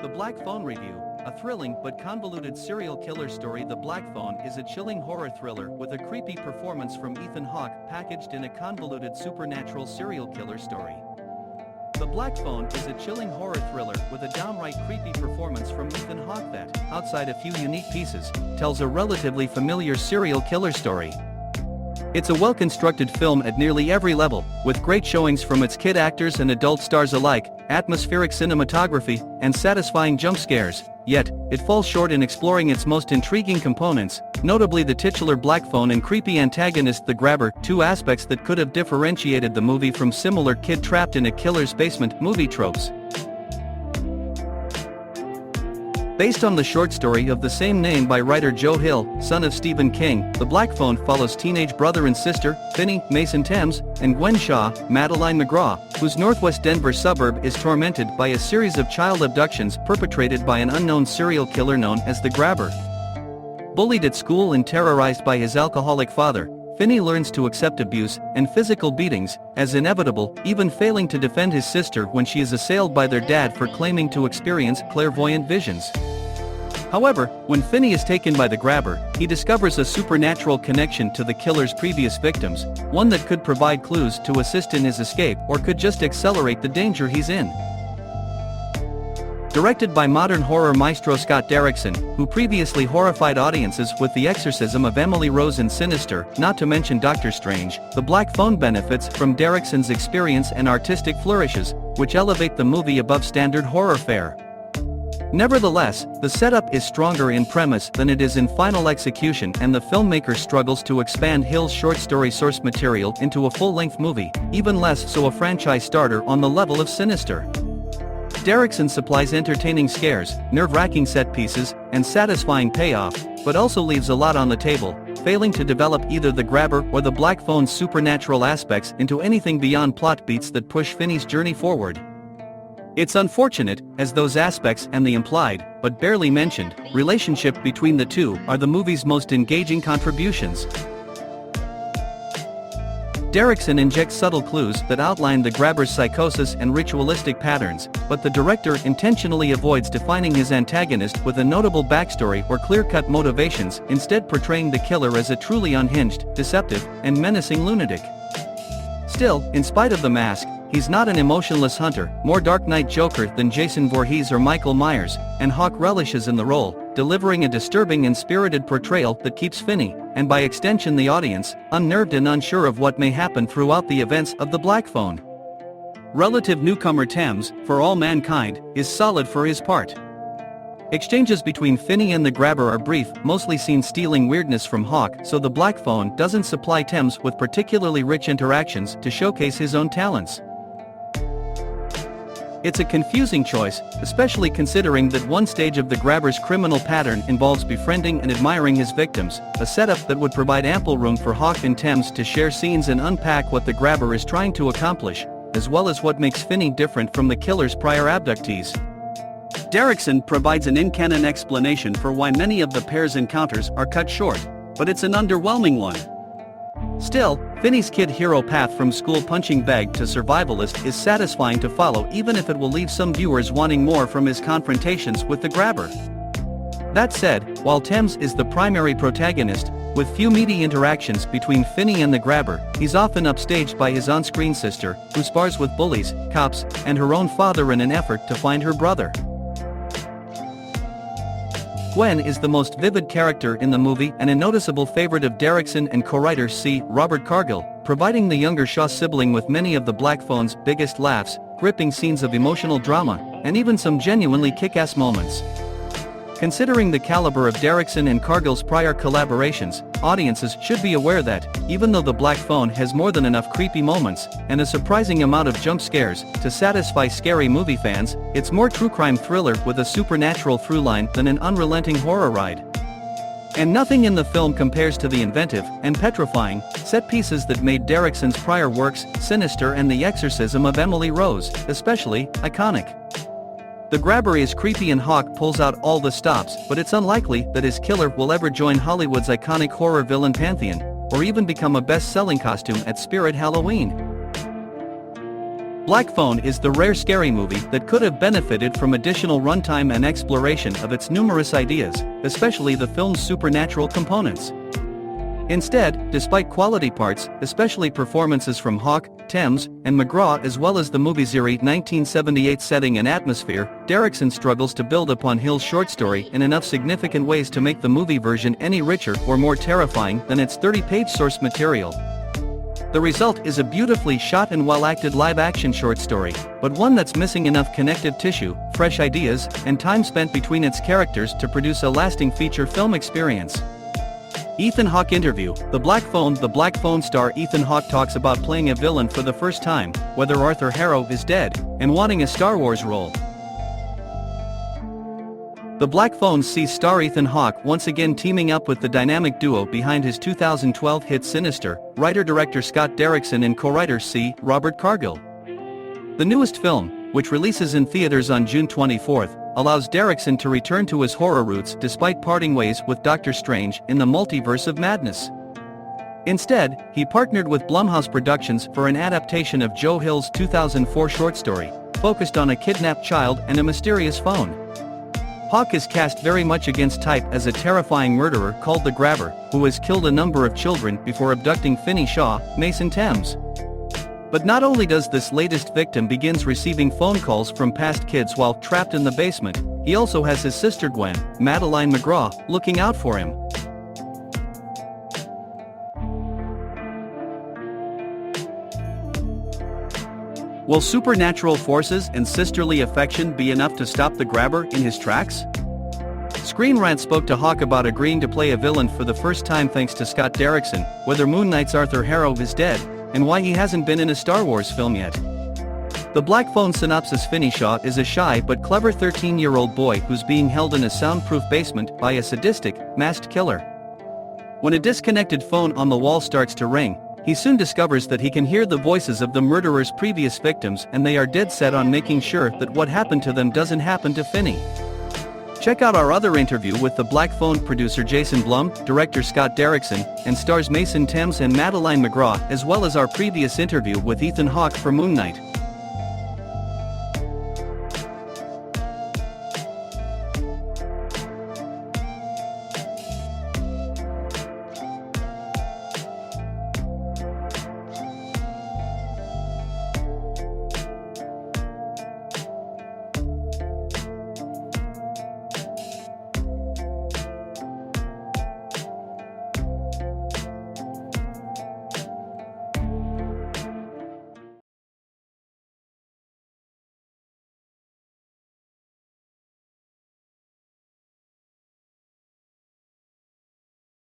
The Black Phone Review, a thrilling but convoluted serial killer story. The Black Phone is a chilling horror thriller with a creepy performance from Ethan Hawke packaged in a convoluted supernatural serial killer story. The Black Phone is a chilling horror thriller with a downright creepy performance from Ethan Hawke that, outside a few unique pieces, tells a relatively familiar serial killer story. It's a well-constructed film at nearly every level, with great showings from its kid actors and adult stars alike, atmospheric cinematography, and satisfying jump scares, yet, it falls short in exploring its most intriguing components, notably the titular Black Phone and creepy antagonist the Grabber, two aspects that could have differentiated the movie from similar kid trapped in a killer's basement movie tropes. Based on the short story of the same name by writer Joe Hill, son of Stephen King, The Black Phone follows teenage brother and sister, Finney, Mason Thames, and Gwen Shaw, Madeline McGraw, whose northwest Denver suburb is tormented by a series of child abductions perpetrated by an unknown serial killer known as the Grabber. Bullied at school and terrorized by his alcoholic father, Finney learns to accept abuse and physical beatings as inevitable, even failing to defend his sister when she is assailed by their dad for claiming to experience clairvoyant visions. However, when Finney is taken by the Grabber, he discovers a supernatural connection to the killer's previous victims, one that could provide clues to assist in his escape or could just accelerate the danger he's in. Directed by modern horror maestro Scott Derrickson, who previously horrified audiences with the exorcism of Emily Rose and Sinister, not to mention Doctor Strange, The Black Phone benefits from Derrickson's experience and artistic flourishes, which elevate the movie above standard horror fare. Nevertheless, the setup is stronger in premise than it is in final execution, and the filmmaker struggles to expand Hill's short story source material into a full-length movie, even less so a franchise starter on the level of Sinister. Derrickson supplies entertaining scares, nerve-wracking set pieces, and satisfying payoff, but also leaves a lot on the table, failing to develop either the Grabber or the Black Phone's supernatural aspects into anything beyond plot beats that push Finney's journey forward. It's unfortunate, as those aspects and the implied, but barely mentioned, relationship between the two are the movie's most engaging contributions. Derrickson injects subtle clues that outline the Grabber's psychosis and ritualistic patterns, but the director intentionally avoids defining his antagonist with a notable backstory or clear-cut motivations, instead portraying the killer as a truly unhinged, deceptive, and menacing lunatic. Still, in spite of the mask, he's not an emotionless hunter, more Dark Knight Joker than Jason Voorhees or Michael Myers, and Hawke relishes in the role, delivering a disturbing and spirited portrayal that keeps Finney, and by extension the audience, unnerved and unsure of what may happen throughout the events of The Black Phone. Relative newcomer Thames, For All Mankind, is solid for his part. Exchanges between Finney and the Grabber are brief, mostly seen stealing weirdness from Hawke, so The Black Phone doesn't supply Thames with particularly rich interactions to showcase his own talents. It's a confusing choice, especially considering that one stage of the Grabber's criminal pattern involves befriending and admiring his victims, a setup that would provide ample room for Hawke and Thames to share scenes and unpack what the Grabber is trying to accomplish, as well as what makes Finney different from the killer's prior abductees. Derrickson provides an in-canon explanation for why many of the pair's encounters are cut short, but it's an underwhelming one. Still, Finney's kid hero path from school punching bag to survivalist is satisfying to follow, even if it will leave some viewers wanting more from his confrontations with the Grabber. That said, while Thames is the primary protagonist, with few meaty interactions between Finney and the Grabber, he's often upstaged by his on-screen sister, who spars with bullies, cops, and her own father in an effort to find her brother. Gwen is the most vivid character in the movie and a noticeable favorite of Derrickson and co-writer C. Robert Cargill, providing the younger Shaw sibling with many of the Black Phone's biggest laughs, gripping scenes of emotional drama, and even some genuinely kick-ass moments. Considering the caliber of Derrickson and Cargill's prior collaborations, audiences should be aware that, even though The Black Phone has more than enough creepy moments and a surprising amount of jump scares to satisfy scary movie fans, it's more true crime thriller with a supernatural through-line than an unrelenting horror ride. And nothing in the film compares to the inventive and petrifying set pieces that made Derrickson's prior works, Sinister and The Exorcism of Emily Rose, especially iconic. The Grabber is creepy and Hawke pulls out all the stops, but it's unlikely that his killer will ever join Hollywood's iconic horror villain pantheon, or even become a best-selling costume at Spirit Halloween. Black Phone is the rare scary movie that could have benefited from additional runtime and exploration of its numerous ideas, especially the film's supernatural components. Instead, despite quality parts, especially performances from Hawke, Thames, and McGraw as well as the movie's eerie 1978 setting and atmosphere, Derrickson struggles to build upon Hill's short story in enough significant ways to make the movie version any richer or more terrifying than its 30-page source material. The result is a beautifully shot and well-acted live-action short story, but one that's missing enough connective tissue, fresh ideas, and time spent between its characters to produce a lasting feature film experience. Ethan Hawke interview. The Black Phone star Ethan Hawke talks about playing a villain for the first time, whether Arthur Harrow is dead, and wanting a Star Wars role. The Black Phone sees star Ethan Hawke once again teaming up with the dynamic duo behind his 2012 hit Sinister, writer-director Scott Derrickson and co-writer C. Robert Cargill. The newest film, which releases in theaters on June 24, allows Derrickson to return to his horror roots despite parting ways with Doctor Strange in the Multiverse of Madness. Instead, he partnered with Blumhouse Productions for an adaptation of Joe Hill's 2004 short story, focused on a kidnapped child and a mysterious phone. Hawke is cast very much against type as a terrifying murderer called the Grabber, who has killed a number of children before abducting Finney Shaw, Mason Thames. But not only does this latest victim begins receiving phone calls from past kids while trapped in the basement, he also has his sister Gwen, Madeline McGraw, looking out for him. Will supernatural forces and sisterly affection be enough to stop the Grabber in his tracks? Screen Rant spoke to Hawke about agreeing to play a villain for the first time thanks to Scott Derrickson, whether Moon Knight's Arthur Harrow is dead, and why he hasn't been in a Star Wars film yet. The Black Phone synopsis: Finney Shaw is a shy but clever 13-year-old boy who's being held in a soundproof basement by a sadistic, masked killer. When a disconnected phone on the wall starts to ring, he soon discovers that he can hear the voices of the murderer's previous victims and they are dead set on making sure that what happened to them doesn't happen to Finney. Check out our other interview with the Black Phone producer Jason Blum, director Scott Derrickson, and stars Mason Thames and Madeline McGraw, as well as our previous interview with Ethan Hawke for Moon Knight.